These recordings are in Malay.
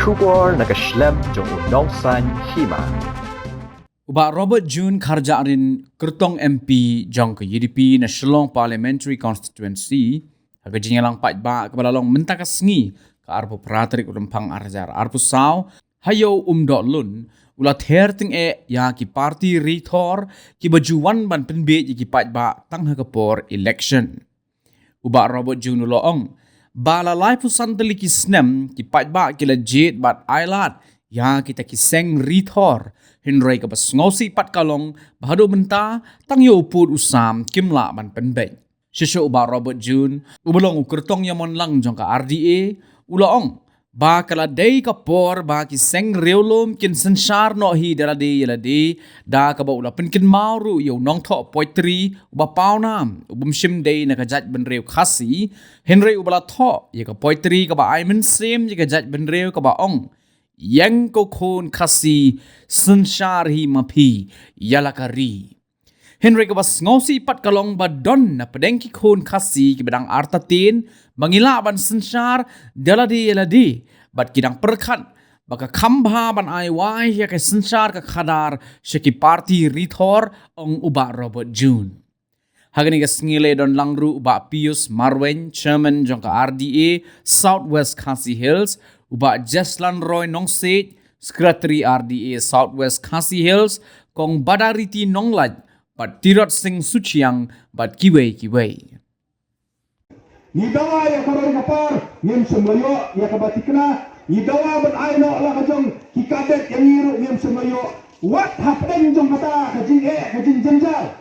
Shubor nakaslem jong unongsan hima. Uba Robert June Kharjarin Kertong MP jong ke UDP na Shillong Parliamentary Constituency haga jinyalang paitba kebalalong mentakasngi ke arpo pratrik urempang arjar arpo saw hayo lun ula therting ya ki party rethor ki bajuan ban penbe ki paitba tang hakapor election. Uba Robert June uloong bala lai pusan ki snem ki paitba ki legit bat ailat ya kita ki seng rethor Henry ka bas ngosi pat kalong bahado benta tang yo put usam kimla ban penbeng. Shisho uba Robert June ubalong ukertong yamon lang jong ka RDA ulaong ba kala day ka por ba ki seng reolom kin sensar no hi dala de da ka ba ula kin mauru yo nong tho poetry uba paunam ubum shim day na ka jaj ben reu khasi Henry ubala tho ye ka poetry ka ba aimen sem ye ka jaj ben reu ka ba ong yang ko khon khasi sensar hi mapi yalakari Henry ka bas ngosi pat kalong ba don na pedengki khon khasi ki bedang artatin mangila ban sensar daladi bat kidang perkhat baka khambha ban ai wai ya ka sensar ka khadar sheki party rithor ong uba Robert June hagani ka sngile don langru uba Pius Marwen chairman jong ka RDA Southwest Khasi Hills uba Jeslan Roy Nongset, Secretary RDA Southwest Khasi Hills, kong Badariti Nonglaj, bat Tirot Singh Suchiang, bat Kiwei. Nidawa ya karon kapar, ngem semlayo ya kabatikna, nidawa ban aino la kajong kikadet yang ngiru ngem semlayo, wat hapden jong kata kajing jenjal.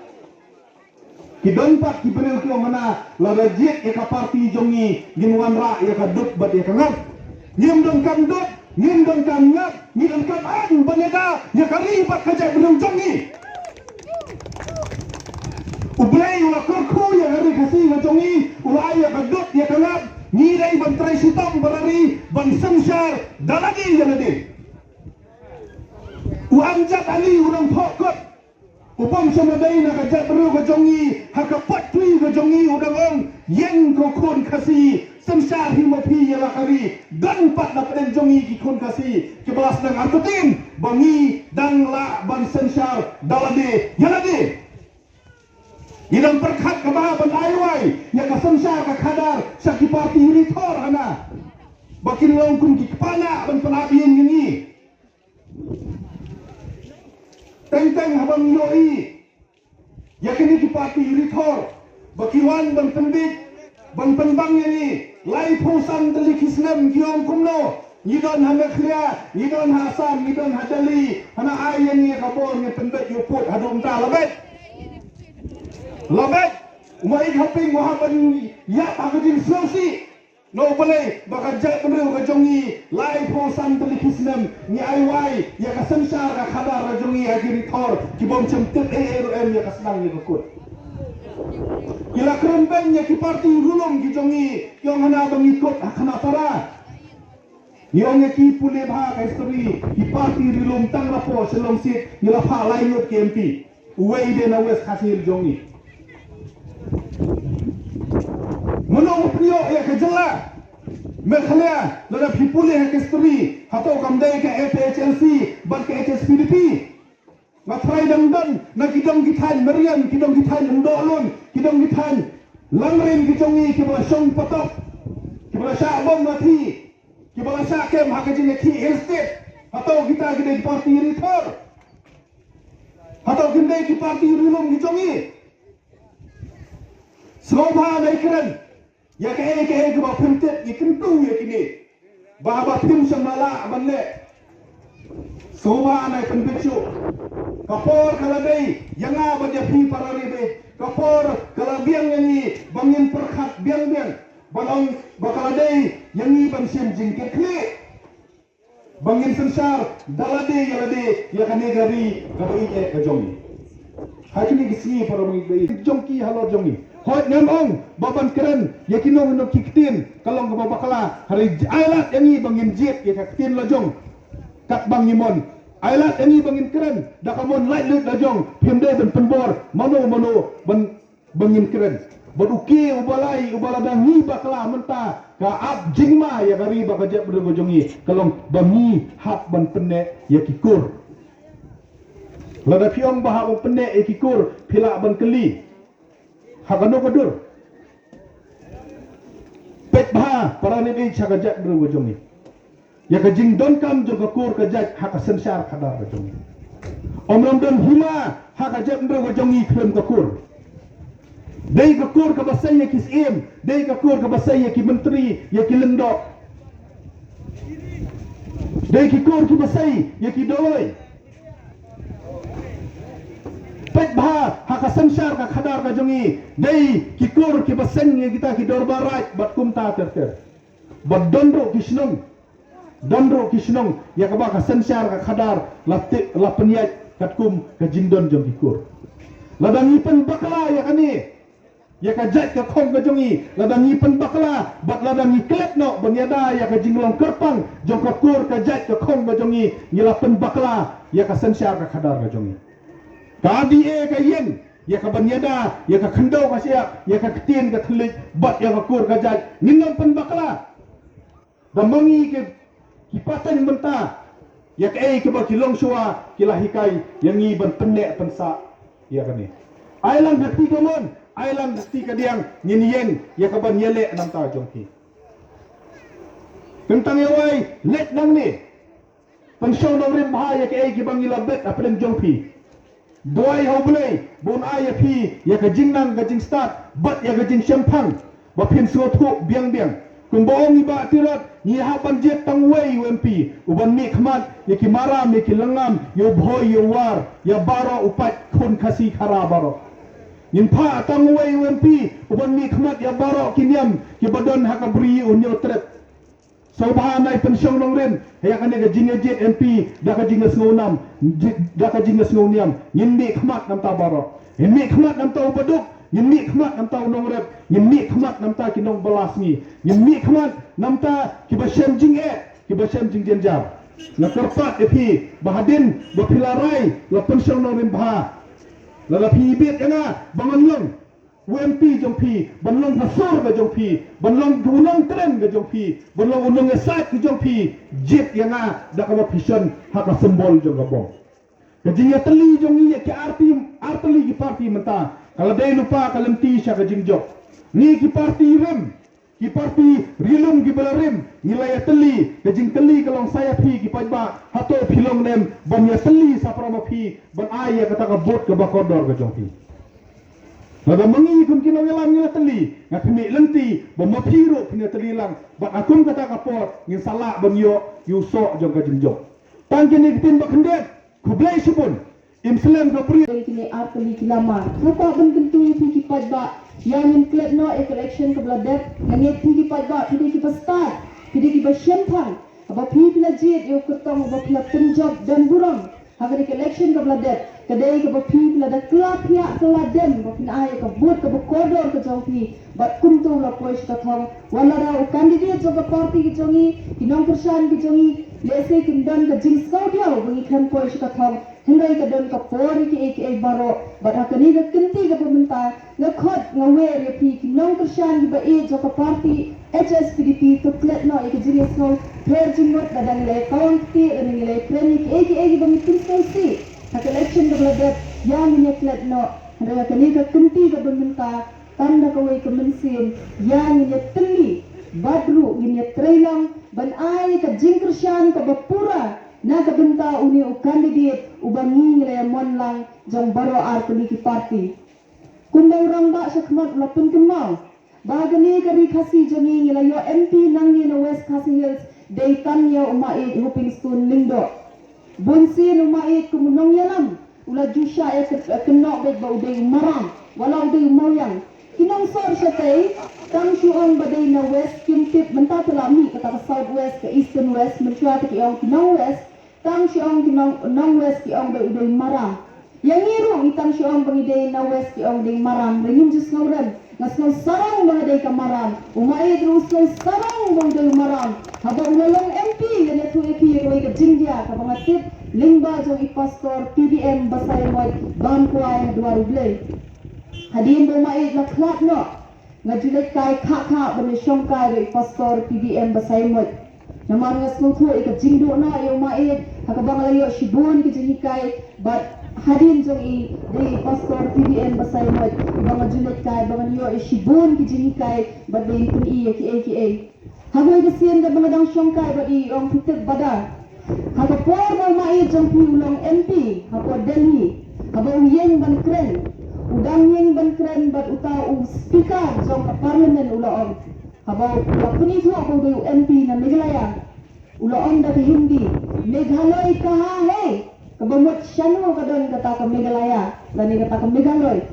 Kidon pat kibril kyo mana la rajit ya kaparti jongi ginwan ra ya kadut bat ya kangap. Ngim dong kam dot, ngim dong kam ngap, ngim dong kam an banyaga, ya karibat kajak belum jongi. Ublay ula kurku ya hari kasih ngajongi, ulai ya kadot ya kalap, ngirai bantrai sitong berari, ban sensar, dalagi ya nadi. Uamjat ali urang pokot, upam samadai na kajak beru ngajongi, hakapat tui ngajongi udang ong, yang kokon kasih. Sensar himapi ya lakari dan pat dapat jongi ki kon kasi kebelas dang artutin bangi dang la ban sensar dalade yalade idam perkhat ka ba ban aiwai ya ka sensar ka khadar saki parti rithor ana bakin long kun ki kepala ban pelabian ngini teng habang yoi ya kini ki parti rithor bakiwan ban pendit ban penbang ini lai pusan delik Islam kiong kumno ngidon hamekhlia ngidon hasan ngidon hadali hana ayen ni kabor ni pendet yuput hadum ta labet umai haping wahaban ya agajin sulsi no boleh bakajak penreu kajongi lai pusan delik Islam ni aiwai ya kasensar ka khadar rajongi agiri thor kibom cemtet em ya kasnang ni kut Ila kerempengnya ki parti rulung ki jongi yang hana mengikut khana para yang ki pule bha ka story ki parti rulung tang lapo selong sit ila pha lai yot ki MP uwei de na west khasil jongi mono prio ya ka jala mekhla lada pipule ha ka story hato kamdai ka FHLC ban ka HSPDP Matrai dangdan na kidong gitan meriam kidong gitan ndolon kidong gitan langren kijongi kibala song patok kibala sya bom mati kibala sya kem hakajin ki estate atau kita gede parti rithor atau gede ki parti rilum kijongi Slobha dai keren ya ke ba pentet ikentu ya kini ba pim samala banle Soba anai penbicu kapor kaladai yang apa dia pi parari be kapor kalabiang yang ni bangin perkhat biang balong bakaladai yang ni bang sim jingkit kli bangin sensar dalade ya kane gari gabai kajongi hakini gisi para mengi jongki halo jongi hot nemong baban keren yakino no kiktin kalong babakala hari ailat yang ni bangin jit ya kaktin lajong kat bang yimon ailat ini bangin keren dakamon light lut lajong pimde ben penbor mano ban bangin keren Beruki ubalai ubaladang ni bakla menta ka ab jingma ya gari bakajet bergojongi kalong bangi hak ban penne ya kikur. Lada piong bahak ban penne ya kikur pila ban keli. Hakano kadur. Pet bah para ni di chakajet bergojongi. Ya ka jing don kam jo kakur kajat hak sensar kadar gojongi. Omram don hima hak kajat bergojongi klem kakur. Dai kakur ka basai ya kisim, dai kakur ka basai ya ki menteri, ya ki lendok. Dai kakur ki basai ya ki doi. Pet bah hak sensar ka khadar ka jongi, dai kikur ki basai ya kita ki dorbarat bat kumta terter. Bat dondro kisnong. Dondro kisnong ya ka ba ka sensar ka khadar laptik lapeniat katkum ka jindon jong kikur. Ladang ipan bakla ya kani. Ya ka jat ka khong ka jongi ladang ipan bakla bat ladang iklet no banyada ya ka jinglong kerpang jong ka kur ka jat ka khong ka jongi ngilapen bakla ya ka sensar ka khadar ka jongi ka di e ka yen ya ka banyada ya ka khandau ka sia ya ka ketin ka thlik bat ya ka kur ka jat ngilong pen bakla damangi ke kipatan menta ya ka e ke ba kilong suwa kilahikai yang i ban penek pensa ya ka ni ailang hati komon ailang hati kadiang nyinien ya kaban yele nam ta jongki tentang yawai let nang ni pensyon nang rim bahaya ke ai bang ilabet apeleng jongpi doi hoblei bon ai pi ya ka jingnang ka jing start bat ya ka jing sempang ba pin so thu biang biang kung boong iba tirat ni haban jet tang wei UMP uban mi khmat ya ki maram ya ki langam yo bhoi yo war ya baro upat khun khasi khara baro yin pa tang wei UMP uban mi khmat ya baro kinyam ki badon hakabri unyo tret sobha nai pensyong nong ren ya kan ga jinga jet MP da ka jinga sngonam da ka jinga snoniam yin mi khmat nam ta baro yin mi khmat nam ta ubaduk yin mi khmat nam ta nong rep yin mi khmat nam ta ki nong balasmi yin mi khmat nam ta ki ba shem jing e ki ba shem jing jenjar na kerpat epi bahadin ba pilarai la pensyong nong ren bha la pi bit nga bangon long UMP jong pi banlong hasor ga jong pi banlong gunong tren ga jong pi banlong unong esat ga jong pi jit nga da ka vision hak sembol jong ga bong kajing ya teli jong ya ki arteli ki parti menta kalau dai lupa kalem ti sya ga jing jok ni ki parti rem ki parti rilum ki balarim nilai teli kajing teli kalong saya pi ki pajba hato philong nem ban ya teli saprama pi ban ai ya kata ka bot ka bakodor ga jong pi Laga mengi kum kino ngelam ngila teli ngakmi lenti bomma piro kini teli lang bat akum kata kapor ngin salak bang yo yuso jong ka jing jok tang kini kitin bak hendet kublai subun imslam ka pri kini arteli kilama kata ben tentu ki pajba yang in klep no election ke bladet yang ki pajba ki start ki shempang aba pi pila jit yo ketong aba pila penjob dan burang haga ki election ke bladet kadai ke pi pila da klap ya keladen ba pin ai ke bot ke kodor ke jongpi bat kuntu la pois ka thong wala ra candidate jo party ki jongi kinong persan ki jongi lese kindan ka jing skau dia bangi khan pois ka thong hengai ka don ka por ki ek baro bat hakani ka kinti ka pementa ngakhot ngawe re pi kinong persan ki ba e jo ka party HSPDP to klet no ek jing skau prayer jingot badang le county ring le training ek bangi tin skau si hak election ka bladet yang ini klet no hengai ka ni ka kinti ka pementa tanda kawai kemensin yang ini teli badru ini trailang ban ai ka jingkershan ka bapura na ka benta uni u candidate ubangi ngile monlang jong baro arteli ki party kundang rang ba sakmat lapun kemau bagani kari khasi jongi ngile yo MP nangi no West Khasi Hills deitan ya umai hoping stone lindo bunsin umai kumunong yalam ula jusha e kenok bet ba udai marang walau udai moyang kinong sor siya tay tang syuang baday na west kintip menta telami kata ka south west ke eastern west mentua ki ong kinong west tang syuang kinong west ki ong bay uday marang yang irong itang syuang bangiday na west ki ong day marang ringin jus ngawran ngasno sarang bangiday ka marang umay drus no sarang bangiday marang habang ulalong MP ganit tu iki kaway ka jingya ka mga tip lingba jong ipastor PBM basay moy ban kuay duwari blay hadin bo mai laklat no ngajulit kai kha bani shongkai re pastor PDM basaimot namar ngas muthu ik jingdo na yo mai hakabang layo shibun ki jinikai but hadin jong I de pastor PDM basaimot ibang ngajulit kai bang yo shibun ki jinikai but de kun I ki hagoy gesien da bangadang shongkai but I ong pitek bada hakapor mo mai jong pi ulong MP hapo Delhi habo yeng ban kren udang yeng ban kren bat uta speaker jong parlimen ulaong habo lakuni thu ko do MP na Meghalaya ulaong da Hindi Meghalaya kaha he kabamot shanu kadon kata ka Meghalaya lani kata ka Meghalaya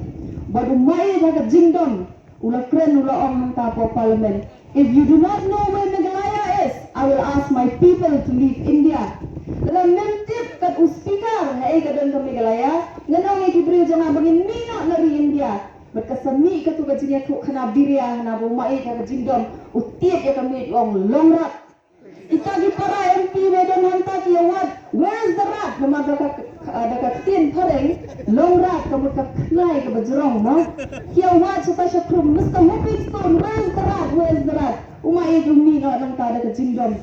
bat umai da jingdom ula kren ulaong hangta po parlimen. If you do not know where Meghalaya is, I will ask my people to leave India. Dalam mentip kat speaker hai kadon ka Meghalaya nganong ikibri jang abangin mina nari India berkasami katu kajinya ku khana biria na bo mai ka jingdom utiet ya kami ong longrat itagi para MP wedon hanta ki awad where is the rat mamaga ka tin pareng longrat kamu ka khnai ka bajrong mo ki awad sa sha krum Mr. Hopping Stone where is the rat umai jumi no nang ta ka jingdom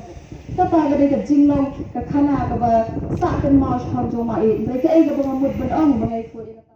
kata gede ke jinglong ke khana ke ba sa ken mau sham jo mai mereka ai ke bang mud ben ong bangai ko